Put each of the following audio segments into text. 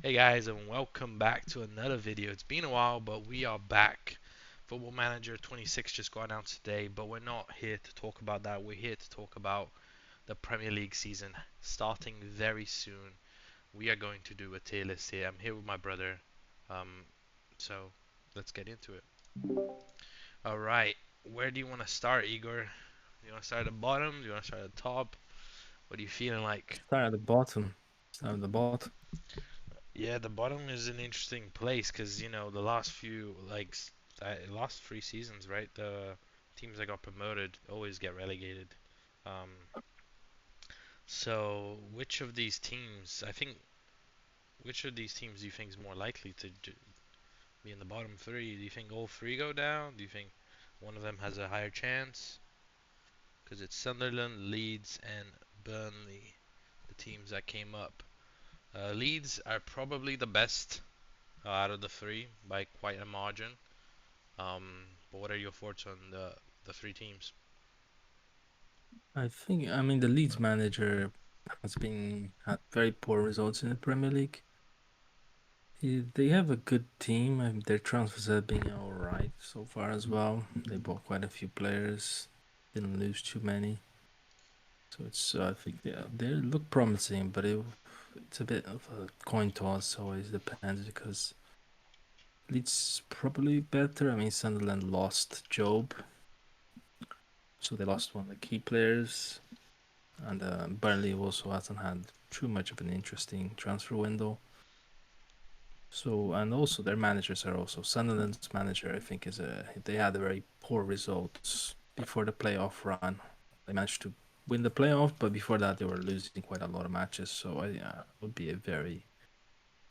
Hey guys, and welcome back to another video. It's been a while, but we are back. Football Manager 26 just got announced today, but we're not here to talk about that. We're here to talk about the Premier League season starting very soon. We are going to do a tier list here. I'm here with my brother, um, so let's get into it. All right, where do you want to start, Igor? Do you want to start at the bottom? Do you want to start at the top? What are you feeling like? Start at the bottom. Start at the bottom. Yeah, the bottom is an interesting place because the last few last three seasons, right? The teams that got promoted always get relegated. Um, so which of these teams do you think is more likely to be in the bottom three? Do you think all three go down? Do you think one of them has a higher chance? Because it's Sunderland, Leeds, and Burnley, the teams that came up. Leeds are probably the best out of the three by quite a margin. But what are your thoughts on the three teams? I mean, the Leeds manager has been had very poor results in the Premier League. They have a good team. Their transfers have been all right so far as well. They bought quite a few players. Didn't lose too many. So I think they look promising, but it's a bit of a coin toss. Always depends because Leeds probably better. I mean, Sunderland lost Job, so they lost one of the key players. And Burnley also hasn't had too much of an interesting transfer window. So and also their managers are also Sunderland's manager. I think they had a very poor results before the playoff run. They managed to win the playoff, but before that they were losing quite a lot of matches. So I would be a very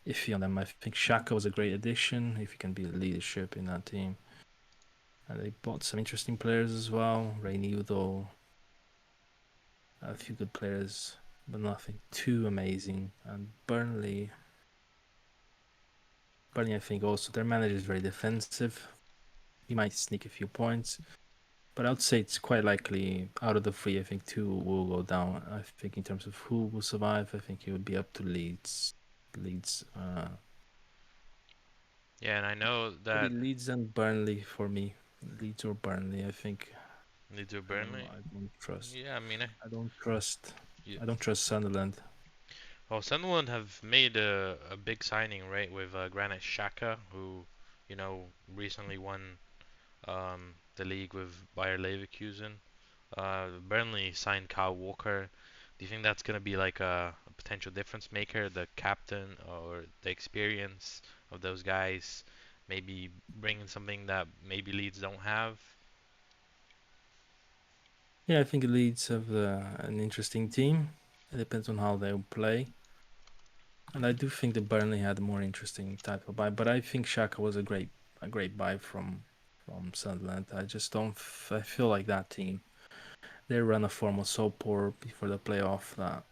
iffy on them. I think Shaka was a great addition if he can be the leadership in that team. And they bought some interesting players as well. Udo, a few good players, but nothing too amazing. And Burnley, I think also their manager is very defensive. He might sneak a few points, but I would say it's quite likely out of the three. I think two will go down. I think in terms of who will survive, I think it would be up to Leeds. Leeds, Yeah, and I know maybe that Leeds and Burnley for me. Leeds or Burnley. I think they do I don't know. Burnley. I don't trust. Yeah, I mean, I don't trust. yeah. I don't trust Sunderland. Well, Sunderland have made a big signing, right, with Granit Xhaka, who, recently won the league with Bayer Leverkusen. Burnley signed Kyle Walker. Do you think that's going to be like a potential difference maker, the captain or the experience of those guys, maybe bringing something that maybe Leeds don't have? Yeah, I think Leeds have an interesting team. It depends on how they play. And I do think that Burnley had a more interesting type of buy, but I think Shaka was a great buy from Sunderland. I just don't. I feel like that team, their run of form was so poor before the playoff that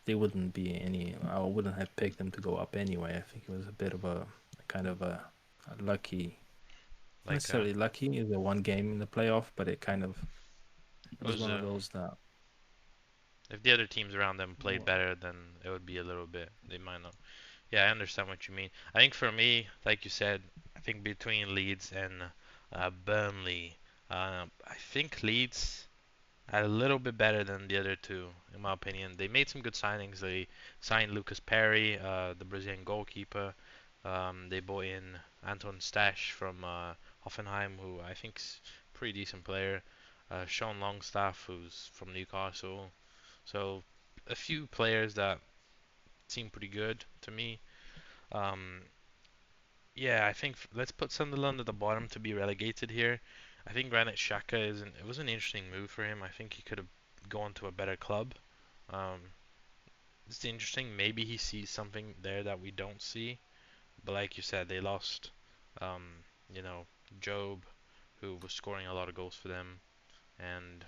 they wouldn't be any. I wouldn't have picked them to go up anyway. I think it was a bit of a kind of a lucky, not Like, necessarily lucky. It was a one game in the playoff, but it it was was one of those that. if the other teams around them played Well, better, then it would be a little bit. They might not. Yeah, I understand what you mean. I think for me, like you said, I think between Leeds and Burnley, I think Leeds are a little bit better than the other two, in my opinion. They made some good signings. They signed Lucas Perry, the Brazilian goalkeeper. They bought in Anton Stash from Hoffenheim, who I think's a pretty decent player. Sean Longstaff, who's from Newcastle. So a few players that seem pretty good to me. Um, yeah, I think let's put Sunderland at the bottom to be relegated here. I think Granit Xhaka it was an interesting move for him. I think he could have gone to a better club. Um, it's interesting. Maybe he sees something there that we don't see. But like you said, they lost, um, you know, Job, who was scoring a lot of goals for them, and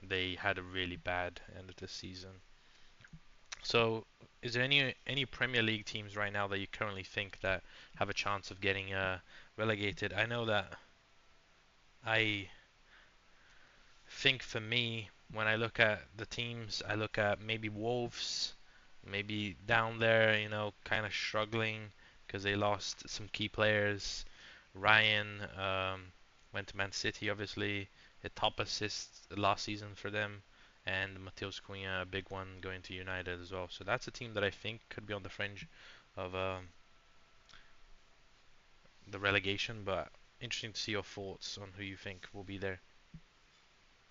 they had a really bad end of the season. So, is there any Premier League teams right now that you currently think that have a chance of getting relegated? I know that I think for me, when I look at the teams, I look at maybe Wolves. maybe down there, kind of struggling because they lost some key players. Ryan went to Man City, obviously, a top assist last season for them, and Mateus Cunha, a big one, going to United as well. So that's a team that I think could be on the fringe of the relegation, but interesting to see your thoughts on who you think will be there.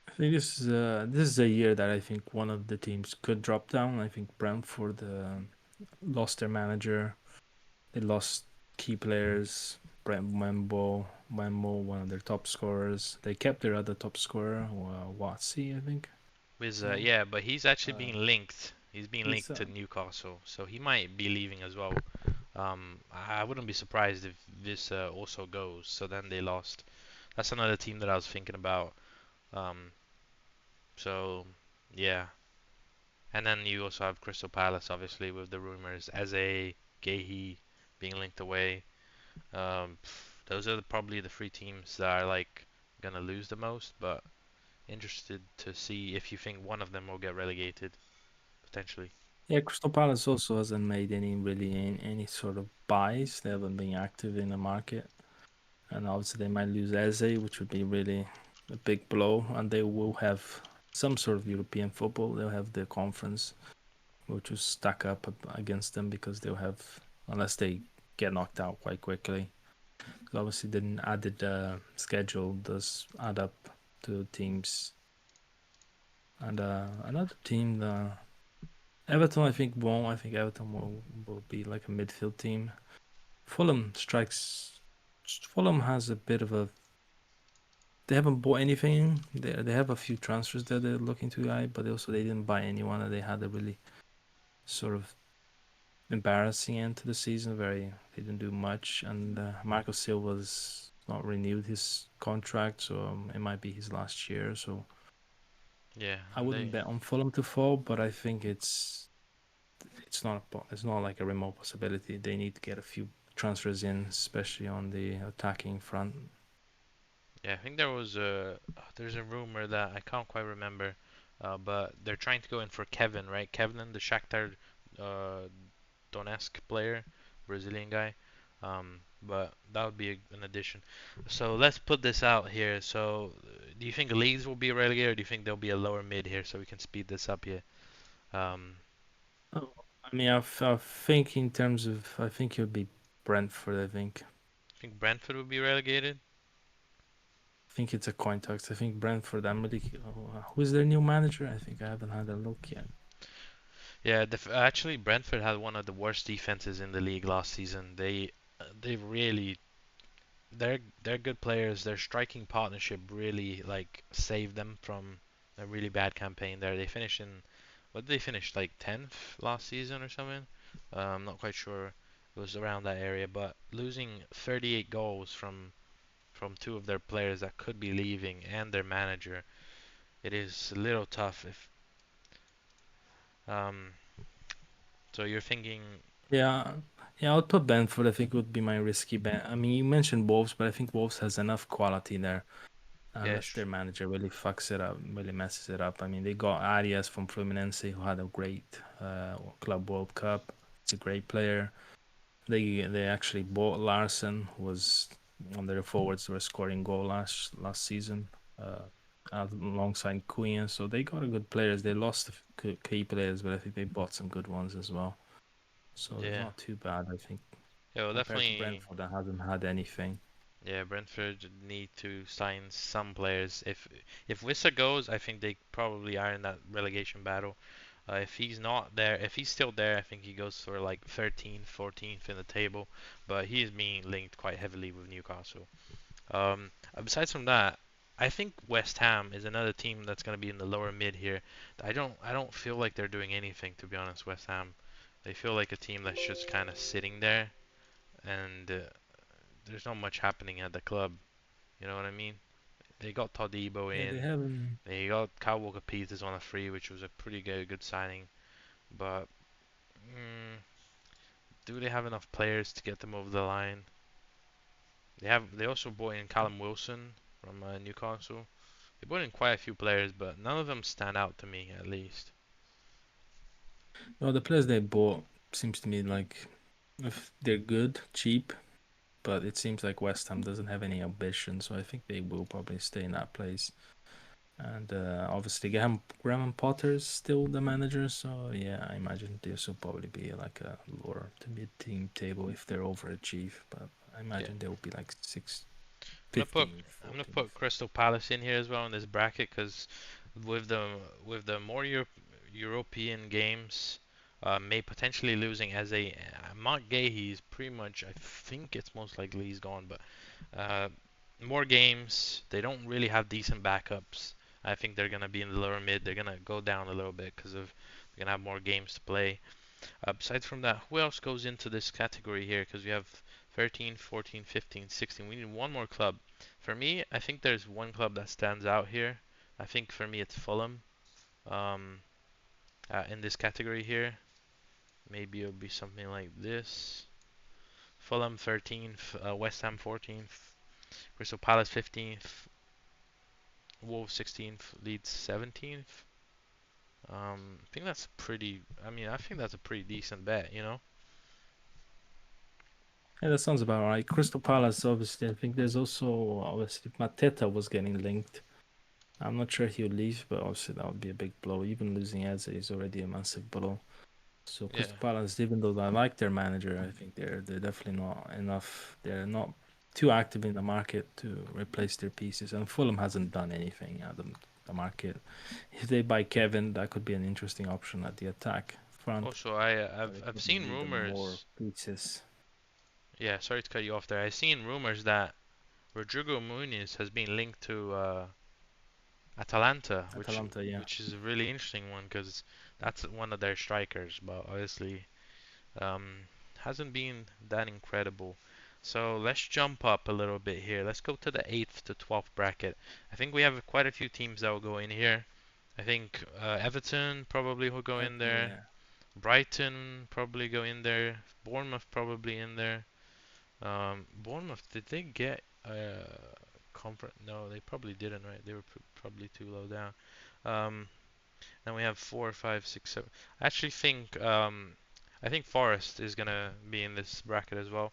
I think this is a year that I think one of the teams could drop down. I think Brentford lost their manager. They lost key players. Brent Wembo, one of their top scorers. They kept their other top scorer, Watsy, I think. With So yeah, but he's actually uh, being linked. He's being he's linked to Newcastle, so he might be leaving as well. I wouldn't be surprised if this also goes. So then they lost. That's another team that I was thinking about. Um, so yeah, and then you also have Crystal Palace, obviously, with the rumors Eze, Gehi being linked away. Those are probably the three teams that are like gonna lose the most. But interested to see if you think one of them will get relegated potentially. Yeah, Crystal Palace also hasn't made any sort of buys. They haven't been active in the market, and obviously they might lose Eze, which would be really a big blow. And they will have some sort of European football. They'll have the conference, which will stack up against them because they'll have, unless they get knocked out quite quickly. Obviously, the added schedule does add up to teams. And another team, Everton, I think won't. I think Everton will be like a midfield team. Fulham strikes. Fulham has a bit of a. They haven't bought anything. They have a few transfers that they're looking to buy, but they didn't buy anyone, and they had a really sort of embarrassing end to the season. They didn't do much, and Marco Silva's not renewed his contract, so it might be his last year. So Yeah, I and wouldn't they bet on Fulham to fall, but I think it's not like a remote possibility. They need to get a few transfers in, especially on the attacking front. yeah, I think there's a rumor that I can't quite remember, but they're trying to go in for Kevin, right? Kevin, the Shakhtar uh, Donetsk player, Brazilian guy. But that would be an addition. So let's put this out here. So, do you think Leeds will be relegated, or do you think there'll be a lower mid here so we can speed this up here? Um, Oh, I mean, I think in terms of, I think it would be Brentford. I think Brentford will be relegated. I think it's a coin toss. I think Brentford. Who's their new manager? I think I haven't had a look yet. Yeah, actually Brentford had one of the worst defenses in the league last season. They really they're good players. Their striking partnership really like saved them from a really bad campaign there. They finished in what did they finish like 10th last season or something? I'm not quite sure. It was around that area, but losing 38 goals from two of their players that could be leaving and their manager, it is a little tough if um so you're thinking Yeah, yeah, I'll put Brentford. I think would be my risky bet. I mean, you mentioned Wolves, but I think Wolves has enough quality there. yeah, Unless their manager really fucks it up, really messes it up. I mean, they got Arias from Fluminense, who had a great Club World Cup. He's a great player. They actually bought Larson, who was one of their forwards who were scoring goal last season, uh, alongside Cunha. So they got a good players. They lost key players, but I think they bought some good ones as well. So it's yeah. not too bad, I think, Yeah, well, compared to definitely. Brentford that hasn't had anything. Yeah, Brentford need to sign some players. If Wissa goes, I think they probably are in that relegation battle. If he's not there, if he's still there, I think he goes for like 13th, 14th in the table. But he is being linked quite heavily with Newcastle. Besides from that, I think West Ham is another team that's going to be in the lower mid here. I don't feel like they're doing anything, to be honest. West Ham, they feel like a team that's just kind of sitting there, and there's not much happening at the club. You know what I mean? They got Todibo Yeah, they in. haven't. They got Kyle Walker Peters on a free, which was a pretty good signing. But mm, do they have enough players to get them over the line? They also bought in Callum Wilson from Newcastle. They brought in quite a few players, but none of them stand out to me, at least. Well, the players they bought seems to me like if they're good, cheap, but it seems like West Ham doesn't have any ambition, so I think they will probably stay in that place. And obviously, Graham Potter is still the manager, so yeah, I imagine this will probably be like a lower to mid team table if they're overachieve. But I Yeah. imagine they will be like 6, I'm gonna put 15th, I'm gonna 14th. put Crystal Palace in here as well in this bracket because with the more European games, may potentially losing as a Mark Gay. He's pretty much, I think it's most likely he's gone, but uh, more games. They don't really have decent backups. I think they're gonna be in the lower mid. They're gonna go down a little bit because of they're gonna have more games to play. Besides from that, who else goes into this category here? Because we have 13, 14, 15, 16. We need one more club. For me, I think there's one club that stands out here. I think for me it's Fulham. Um, in this category here, maybe it'll be something like this. Fulham 13th, West Ham 14th, Crystal Palace 15th, Wolves 16th, Leeds 17th. I think that's pretty. I mean, I think that's a pretty decent bet, you know. Yeah, that sounds about right. Crystal Palace, obviously, I think there's also obviously Mateta was getting linked. I'm not sure he'll leave, but obviously that would be a big blow. Even losing Eze is already a massive blow. So Yeah. Crystal Palace, even though I like their manager, I think they're definitely not enough. They're not too active in the market to replace their pieces. And Fulham hasn't done anything at the market. If they buy Kevin, that could be an interesting option at the attack front. Also, But it I've would seen need more rumors. pieces. Yeah, sorry to cut you off there. I've seen rumors that Rodrigo Muniz has been linked to Atalanta, Atalanta, yeah. which is a really interesting one because that's one of their strikers, but obviously um, hasn't been that incredible. So let's jump up a little bit here. Let's go to the 8th to 12th bracket. I think we have quite a few teams that will go in here. I think Everton probably will go in Everton, there. yeah. Brighton probably go in there. Bournemouth probably in there. Bournemouth, did they get conference? No, they probably didn't, right? They were probably too low down. Um, then we have 4, 5, 6, 7. I think Forest is gonna be in this bracket as well.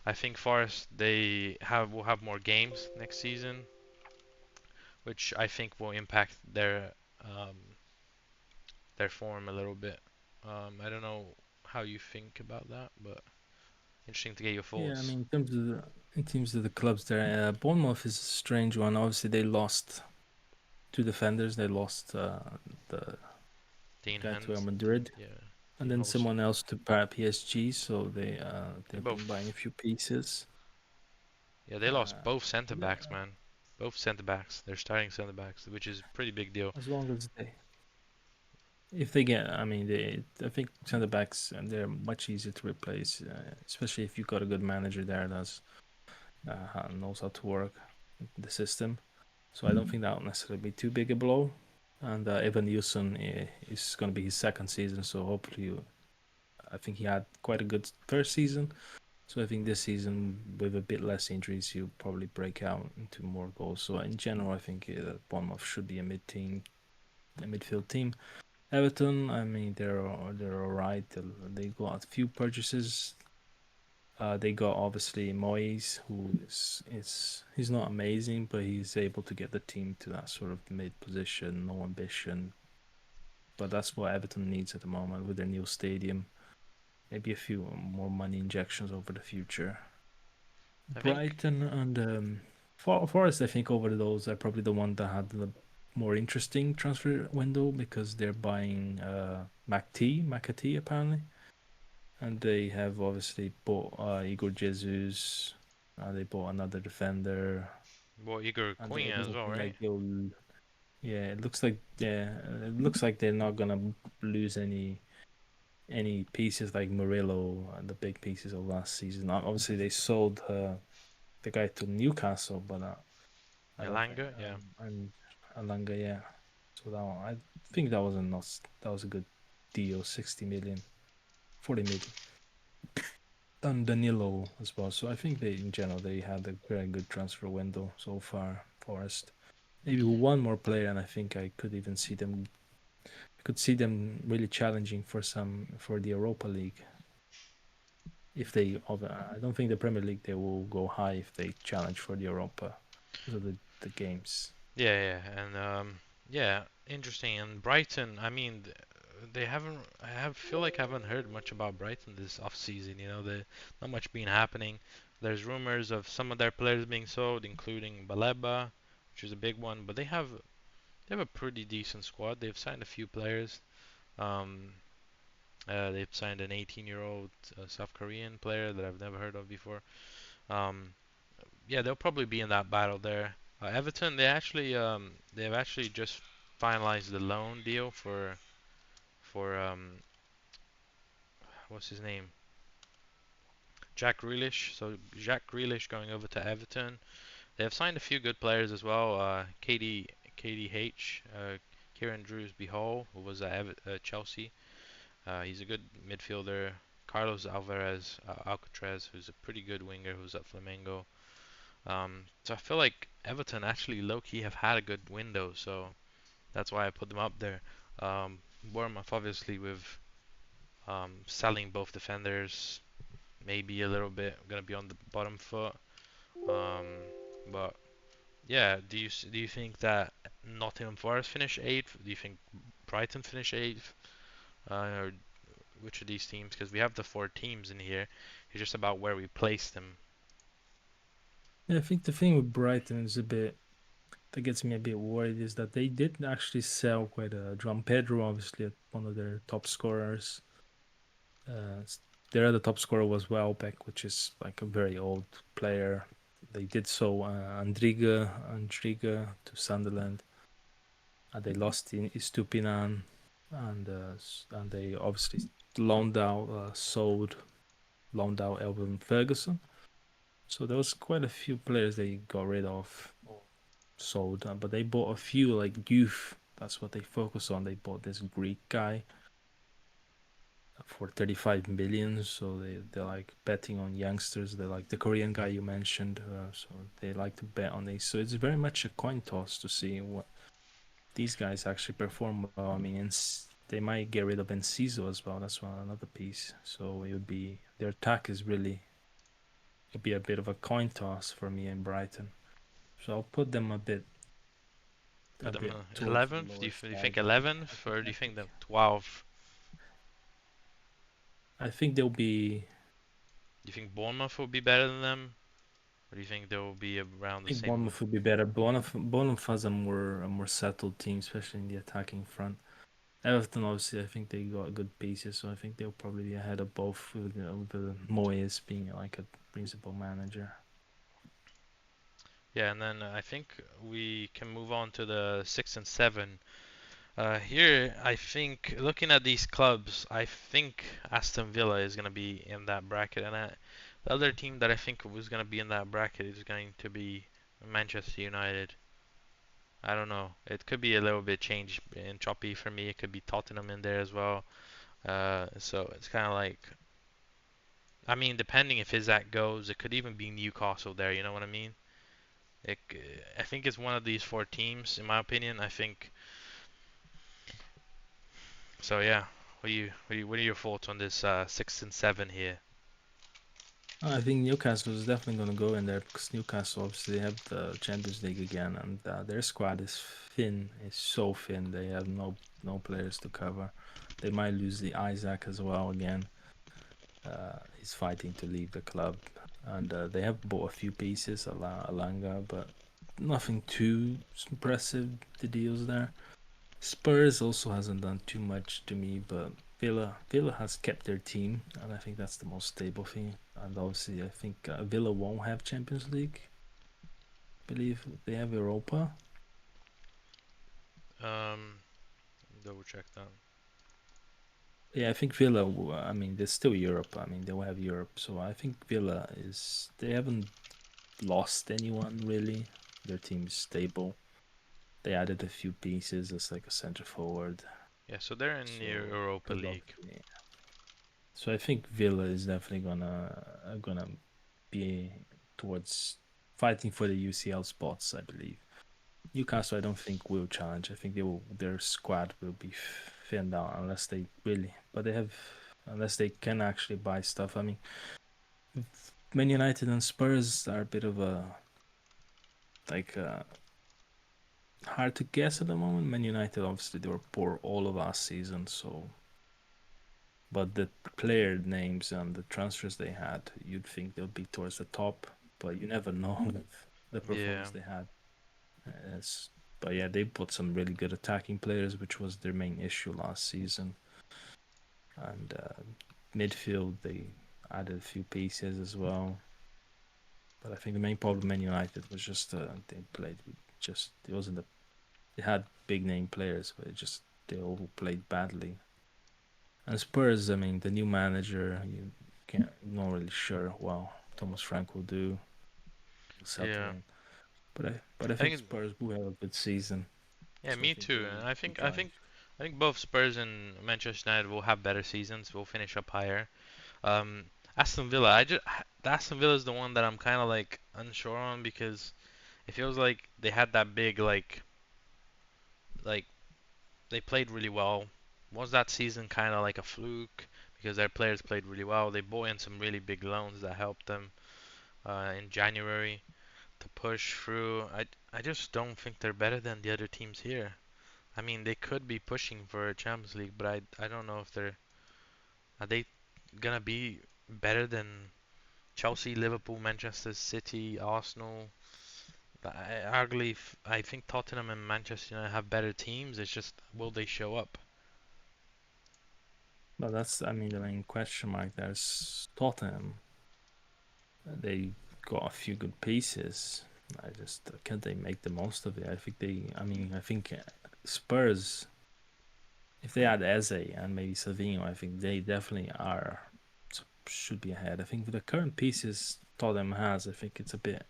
I think Forest will have more games next season, which I think will impact um, their form a little bit. I don't know how you think about that, but interesting to get your Yeah, I thoughts. mean, in terms of the clubs there, Bournemouth is a strange one. Obviously, they lost two defenders. They lost the Dean guy to Real Hand, Madrid, yeah, and Dean then Holst. someone else to PSG. So They they've been buying a both, few pieces. yeah, they lost Uh, both centre yeah, backs, man. Both centre backs. They're starting centre backs, which is a pretty big deal. as long as if they get, I mean, I think centre backs and they're much easier to replace, especially if you've got a good manager there that's knows how to work the system. So I don't think that will necessarily be too big a blow. And Evan Nilsson is going to be his second season, so hopefully, I think he had quite a good first season. So I think this season, with a bit less injuries, he'll probably break out into more goals. So in general, I think Bournemouth should be a midfield team. Everton, I mean, they're all right. They got a few purchases. They got obviously Moyes, who is he's not amazing, but he's able to get the team to that sort of mid position, no ambition. But that's what Everton needs at the moment with their new stadium. Maybe a few more money injections over the future. I think, Brighton and Forest, I think over those are probably the one that had the more interesting transfer window because they're buying McAtee apparently, and they have obviously bought Igor Jesus. They bought another defender, well, Igor and it Cunha as doesn't well, seem right? like they'll. Yeah, it looks like they're not gonna lose any pieces like Murillo and the big pieces of last season. Obviously, they sold the guy to Newcastle, but I don't think Elanga, yeah. and Alanga, yeah. So that one, I think that was a not that was a good deal, 60 million, 40 million. And Danilo as well. So I think they in general they had a very good transfer window so far. Forest, maybe one more player, and I think I could even see them I could see them really challenging for the Europa League. If they, I don't think the Premier League they will go high if they challenge for the Europa because of the games. Yeah, yeah, and yeah, interesting. And Brighton, I mean, they haven't. I have feel like I haven't heard much about Brighton this off season. You know, not much been happening. There's rumors of some of their players being sold, including Baleba, which is a big one. But they have a pretty decent squad. They've signed a few players. Um, they've signed an 18-year-old South Korean player that I've never heard of before. Um, yeah, they'll probably be in that battle there. Everton, they've actually just finalized the loan deal for what's his name, Jack Grealish. So Jack Grealish going over to Everton. They have signed a few good players as well. KDH, Kieran Drewsby Hall, who was at Chelsea. He's a good midfielder. Carlos Alvarez Alcatraz, who's a pretty good winger, who's at Flamengo. So I feel like Everton actually low-key have had a good window, so that's why I put them up there. Bournemouth obviously with selling both defenders, maybe a little bit gonna be on the bottom foot. Um, but yeah, do you think that Nottingham Forest finish eighth? Do you think Brighton finish eighth? Or which of these teams? Because we have the four teams in here. It's just about where we place them. Yeah, I think the thing with Brighton is a bit that gets me a bit worried is that they did actually sell quite a João Pedro, obviously one of their top scorers. Uh, their other top scorer was Welbeck, which is like a very old player. They did so Andriga to Sunderland. They lost in Istupinan, and they obviously loaned out Elvin Ferguson. So there was quite a few players they got rid of or sold, but they bought a few like youth. That's what they focus on. They bought this Greek guy for 35 million. So they're like betting on youngsters. They like the Korean guy you mentioned. So they like to bet on these. So it's very much a coin toss to see what these guys actually perform well. I mean, they might get rid of Enciso as well. That's another piece. So it would be their attack is really it'd be a bit of a coin toss for me in Brighton. So I'll put them a Put them bit towards the 11th? lower Do you think side. 11th, or do you think them 12th? I think they'll be. Do you think Bournemouth will be better than them, or do you think they will be around I the think same? Bournemouth will be better. Bournemouth has a more settled team, especially in the attacking front. Everton, obviously, I think they got good pieces, so I think they'll probably be ahead of both with Moyes being like a principal manager. Yeah, and then I think we can move on to the 6 and 7. Here, I think looking at these clubs, I think Aston Villa is going to be in that bracket, and the other team that I think was going to be in that bracket is going to be Manchester United. I don't know. It could be a little bit changed and choppy for me. It could be Tottenham in there as well. So it's kind of like, I mean, depending if Isaac goes, it could even be Newcastle there. You know what I mean? It, I think it's one of these four teams, in my opinion. I think so. Yeah. What are your thoughts on this 6 and 7 here? I think Newcastle is definitely going to go in there because Newcastle obviously have the Champions League again, and their squad is thin. It's so thin. They have no players to cover. They might lose the Isaac as well again. He's fighting to leave the club, and they have bought a few pieces, Alanga, but nothing too impressive. The deals there. Spurs also hasn't done too much to me, but Villa has kept their team, and I think that's the most stable thing. And obviously, I think Villa won't have Champions League. I believe they have Europa. Um, Double check that. Yeah, I think Villa. I mean, there's still Europe. I mean, they will have Europe. So I think Villa is. They haven't lost anyone really. Their team is stable. They added a few pieces as like a center forward. Yeah, so they're in the So Europa good luck. League. Yeah. So I think Villa is definitely gonna be towards fighting for the UCL spots. I believe Newcastle. I don't think will challenge. I think their squad will be thin down unless they really, but they have, unless they can actually buy stuff. I mean, Man United and Spurs are a bit of a like hard to guess at the moment. Man United obviously they were poor all of last season, so but the player names and the transfers they had, you'd think they'll be towards the top, but you never know with the Yeah. performance they had. It's, but yeah, they put some really good attacking players, which was their main issue last season. And midfield, they added a few pieces as well. But I think the main problem Man United was just they played with just it wasn't the they had big name players, but it just they all played badly. And Spurs, I mean, the new manager, you can't not really sure well Thomas Frank will do, will settle Yeah. in. But I I think think Spurs will have a good season, yeah, so I me think too. And they'll I be think I drive. think I think both Spurs and Manchester United will have better seasons. Will finish up higher. Um, Aston Villa, the Aston Villa is the one that I'm kind of like unsure on because it feels like they had that big like they played really well. Was that season kind of like a fluke because their players played really well? They bought in some really big loans that helped them in January to push through. I just don't think they're better than the other teams here. I mean, they could be pushing for a Champions League, but I don't know if are they gonna be better than Chelsea, Liverpool, Manchester City, Arsenal. I think Tottenham and Manchester United have better teams. It's just will they show up? But that's I mean the main question mark. There's Tottenham. They got a few good pieces. I just can they make the most of it? I think they. I mean, I think Spurs. If they add Eze and maybe Savinho, I think they definitely are should be ahead. I think with the current pieces Tottenham has, I think it's a bit.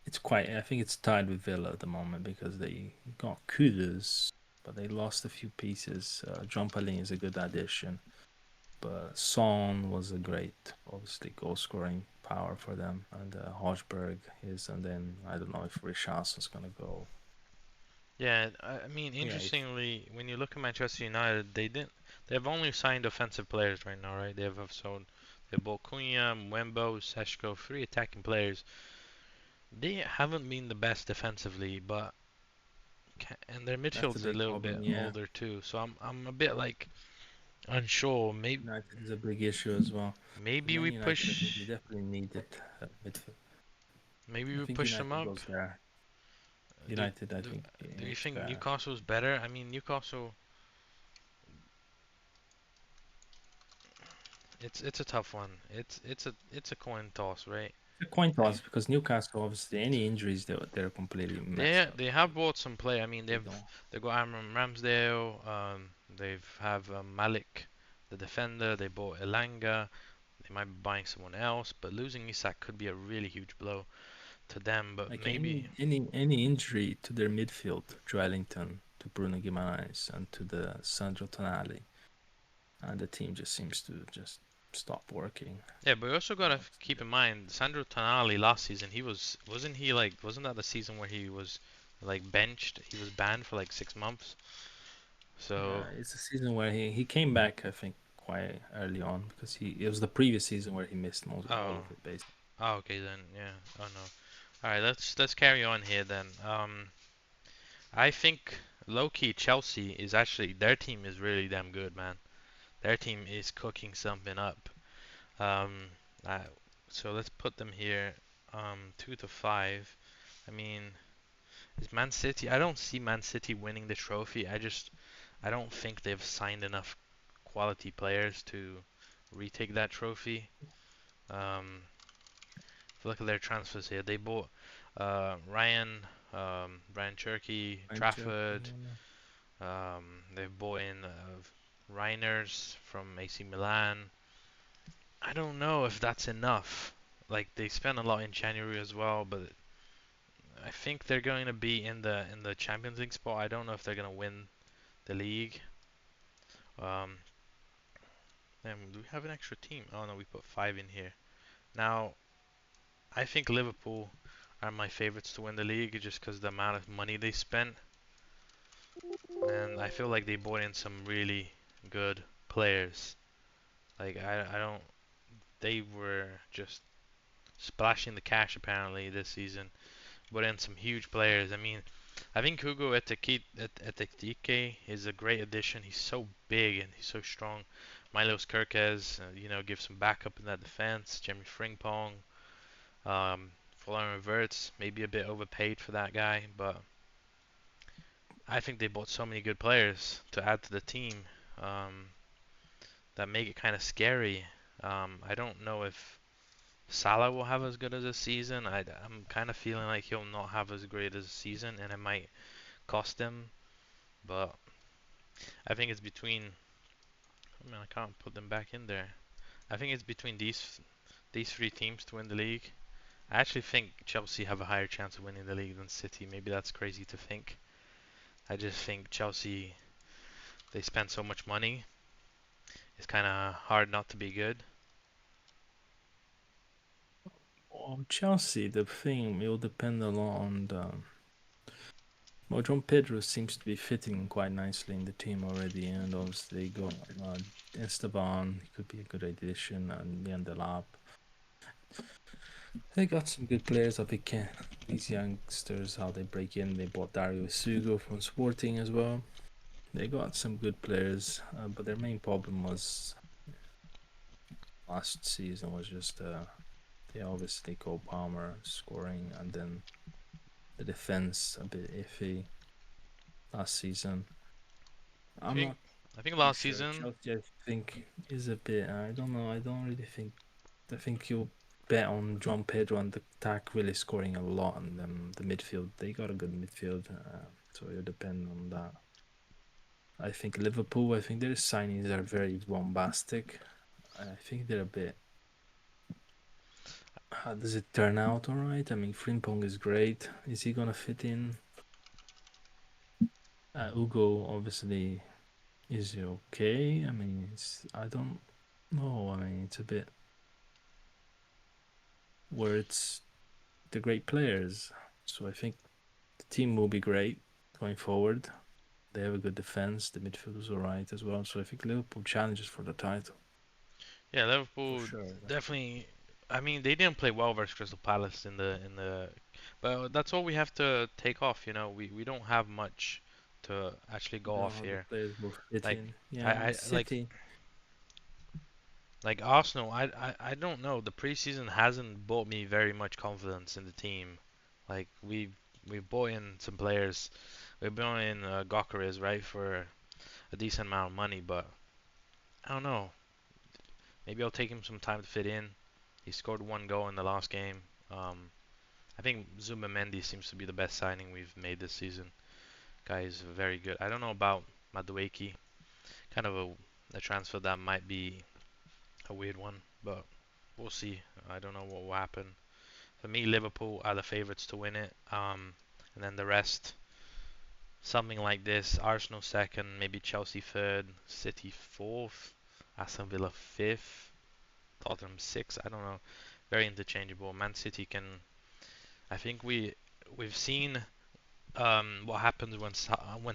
It's quite. I think it's tied with Villa at the moment because they got Kudus, but they lost a few pieces. John Palin is a good addition. But Son was a great, obviously, goal scoring power for them, and Hochberg is, and then I don't know if Richarlison's gonna go. Yeah, I mean, Yeah, if interestingly, when you look at Manchester United, they've only signed offensive players right now, right? They bought Cunha, Mbembo, Seshko, three attacking players. They haven't been the best defensively, but and their that's a midfield's a big little bit problem. Yeah, older too. So I'm a bit like unsure. United is a big issue as well. But Maybe Man we United, I think they push definitely needed midfield. maybe I we think push them United up. goes there. Do United, I do, think do you it's think there. Newcastle's better? I mean, Newcastle, it's a tough one. It's a coin toss, right? It's a coin toss because Newcastle, obviously, any injuries they're completely messed up. They have bought some play. I mean, They don't. they've got Aaron Ramsdale. They've have Malik, the defender. They bought Elanga. They might be buying someone else, but losing Isak could be a really huge blow to them. But Like maybe, any injury to their midfield, to Ellington, to Bruno Guimaraes, and to the Sandro Tonali, and the team just seems to just stop working. yeah. But we also gotta keep in mind Sandro Tonali last season. Wasn't that the season where he was like benched? He was banned for like 6 months. So, Yeah, it's a season where he came back, I think, quite early on because he it was the previous season where he missed most all oh, of it basically. okay then, yeah. Oh no. All right, let's carry on here then. I think low-key Chelsea is actually their team is really damn good, man. Their team is cooking something up. Um, uh, so let's put them here. 2 to 5. I mean, is Man City? I don't see Man City winning the trophy. I don't think they've signed enough quality players to retake that trophy. If you look at their transfers here, they bought Ryan Cherky, And Trafford. They've bought in Reiners from AC Milan. I don't know if that's enough. Like they spent a lot in January as well, but I think they're going to be in the Champions League spot. I don't know if they're going to win the league. Um, do we have an extra team? Oh no, we put five in here. Now, I think Liverpool are my favorites to win the league just because the amount of money they spent. and I feel like they brought in some really good players. Like I don't. They were just splashing the cash apparently this season. Brought in some huge players. I mean, I think Hugo Ekitike is a great addition. He's so big and he's so strong. Milos Kerkez, gives some backup in that defense. Jeremy Frimpong, Florian Wirtz, maybe a bit overpaid for that guy, but I think they bought so many good players to add to the team um, that make it kind of scary. I don't know if Salah will have as good as a season. I'm kind of feeling like he'll not have as great as a season, and it might cost him. But I think it's between. I mean, I can't put them back in there. I think it's between these three teams to win the league. I actually think Chelsea have a higher chance of winning the league than City. Maybe that's crazy to think. I just think Chelsea, they spend so much money. It's kind of hard not to be good. Well, Chelsea, the thing will depend a lot on the. Well, John Pedro seems to be fitting quite nicely in the team already, and obviously got Esteban. He could be a good addition, and Lindelof. They got some good players. I think these youngsters, how they break in. They bought Dario Sugo from Sporting as well. They got some good players, but their main problem was last season was just they obviously Cole Palmer scoring, and then the defense a bit iffy last season. I I'm think not I think too last sure. season. Chelsea, I think, is a bit. I don't know. I don't really think. I think you'll bet on John Pedro and the attack really scoring a lot, and then the midfield. They got a good midfield, so it'll depend on that. I think Liverpool. I think their signings are very bombastic. I think they're a bit. How does it turn out? All right. I mean, Frimpong is great. Is he gonna fit in? Ugo obviously is okay. I mean, I don't know. I mean, it's a bit where it's the great players. So I think the team will be great going forward. They have a good defense. The midfield is alright as well. So I think Liverpool challenges for the title Yeah, for Liverpool sure. definitely. I mean, they didn't play well versus Crystal Palace in the, but that's all we have to take off. We don't have much to actually go You know off how the here. players will fit Like in. I, Yeah, I like City. like Arsenal. I don't know. The preseason hasn't brought me very much confidence in the team. Like we've brought in some players. We've brought in Gyökeres, right, for a decent amount of money, but I don't know. Maybe I'll take him some time to fit in. He scored one goal in the last game. Um, I think Zubimendi seems to be the best signing we've made this season. Guy is very good. I don't know about Madueke. Kind of a transfer that might be a weird one, but we'll see. I don't know what will happen. For me, Liverpool are the favourites to win it. And then the rest, something like this: Arsenal second, maybe Chelsea third, City fourth, Aston Villa fifth, Tottenham sixth. I don't know. Very interchangeable. Man City can. I think we've seen what happens when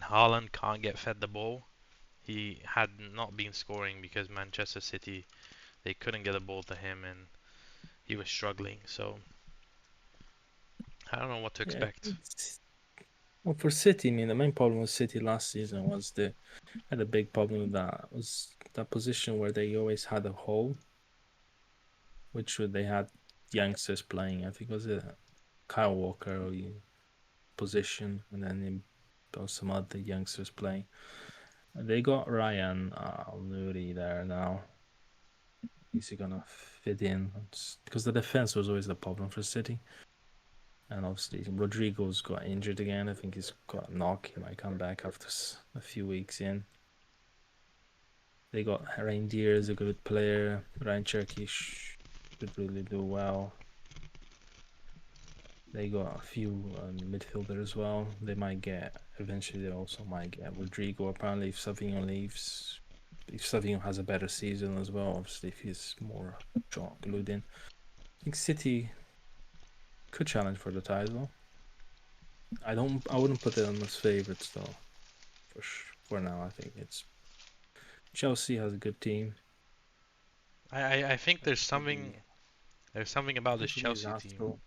Haaland can't get fed the ball. He had not been scoring because Manchester City, they couldn't get the ball to him and he was struggling. So I don't know what to Yeah. expect. Well, for City, I mean, the main problem with City last season was they had a big problem with that. Was that position where they always had a hole, which they had youngsters playing. I think it was a Kyle Walker or position, and then there was some other youngsters playing. They got Ryan Nuri there now. Is he gonna fit in? Because the defense was always the problem for City. And obviously, Rodrigo's got injured again. I think he's got a knock. He might come back after a few weeks in. They got Reindeer is a good player. Ryan Cherky should really do well. They got a few midfielders as well. They might get eventually. They also might get Rodrigo. Apparently, if Savinho leaves, if Savinho has a better season as well, obviously if he's more glued in, I think City could challenge for the title. I wouldn't put them as favorites though. For now, I think it's Chelsea has a good team. I think I think there's something about this for me, it's Chelsea team. Arsenal.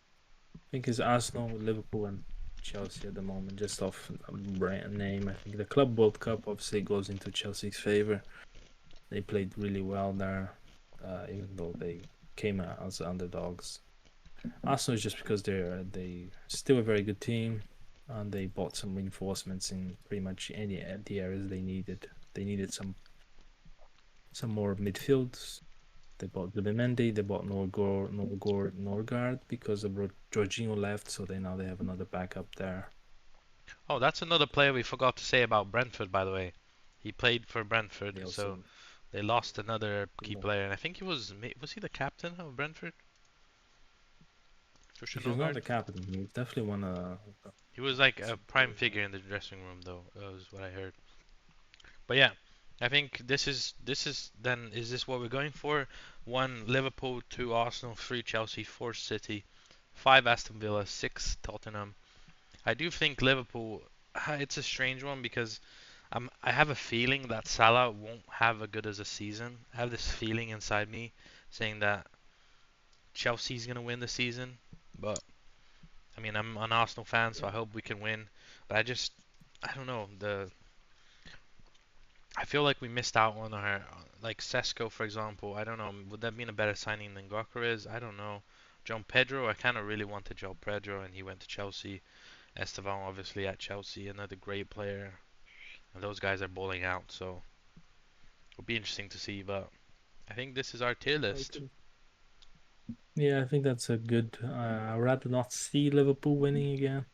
I think it's Arsenal, Liverpool, and Chelsea at the moment, just off brand name. I think the Club World Cup obviously goes into Chelsea's favor. They played really well there, even though they came out as underdogs. Arsenal is just because they still a very good team, and they bought some reinforcements in pretty much any the areas they needed. They needed some more midfields. They bought Zubimendi, they bought Norgard because of Jorginho left, so they have another backup there. Oh, that's another player we forgot to say about Brentford, by the way. He played for They Brentford, so also they lost another key player, and I think was he the captain of Brentford? Christian if he's not Nogard? the captain, he definitely won He was like a some prime players. figure in the dressing room, though. Was what I heard. But yeah, I think this is then is this what we're going for? One Liverpool, two Arsenal, three Chelsea, four City, five Aston Villa, six Tottenham. I do think Liverpool. It's a strange one because I have a feeling that Salah won't have as good as a season. I have this feeling inside me saying that Chelsea's gonna win the season, but I mean I'm an Arsenal fan, so I hope we can win. But I don't know. I feel like we missed out on our like Sesko, for example. I don't know. Would that been a better signing than Gyökeres? I don't know. João Pedro, I kind of really wanted João Pedro, and he went to Chelsea. Esteban, obviously at Chelsea, another great player, and those guys are balling out. So it'll be interesting to see. But I think this is our tier list. Yeah, I think that's a good. I'd rather not see Liverpool winning again.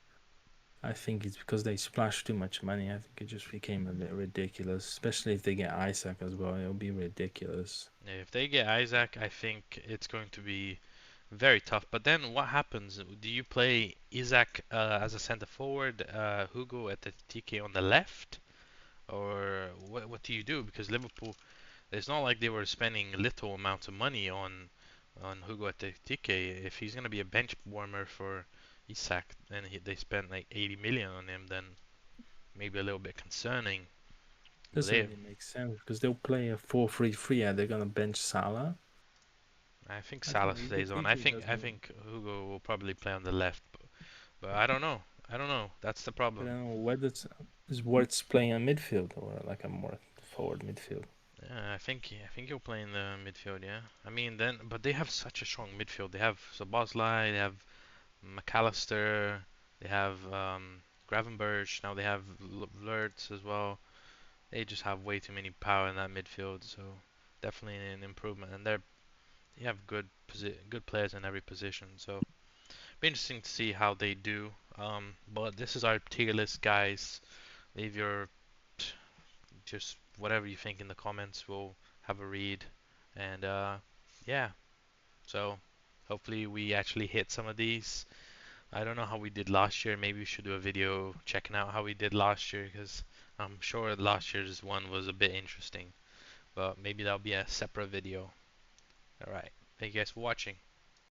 I think it's because they splashed too much money. I think it just became a bit ridiculous, especially if they get Isaac as well. It'll be ridiculous. If they get Isaac, I think it's going to be very tough. But then what happens? Do you play Isaac as a center forward, Hugo at the TK on the left? Or what do you do? Because Liverpool, it's not like they were spending little amounts of money on Hugo Ekitike. If he's gonna be a bench warmer for Isak, and they spent like 80 million on him, then maybe a little bit concerning. But Doesn't really make sense because they'll play a 4-3-3 and they're gonna bench Salah. I think I don't Salah know. stays on. I Ekitike think I doesn't. think Hugo will probably play on the left, but I don't know. I don't know. That's the I problem. don't know whether it's Wirtz playing a midfield or like a more forward midfield. Yeah, I think he'll play in the midfield. Yeah, I mean then, but they have such a strong midfield. They have Szoboszlai, they have McAllister, they have Gravenberch, now they have Lurtz as well. They just have way too many power in that midfield, so definitely an improvement. And they have good players in every position, so be interesting to see how they do. But this is our tier list, guys. Leave your just whatever you think in the comments. We'll have a read, and yeah. So hopefully we actually hit some of these. I don't know how we did last year. Maybe we should do a video checking out how we did last year because I'm sure last year's one was a bit interesting. But maybe that'll be a separate video. Alright. Thank you guys for watching.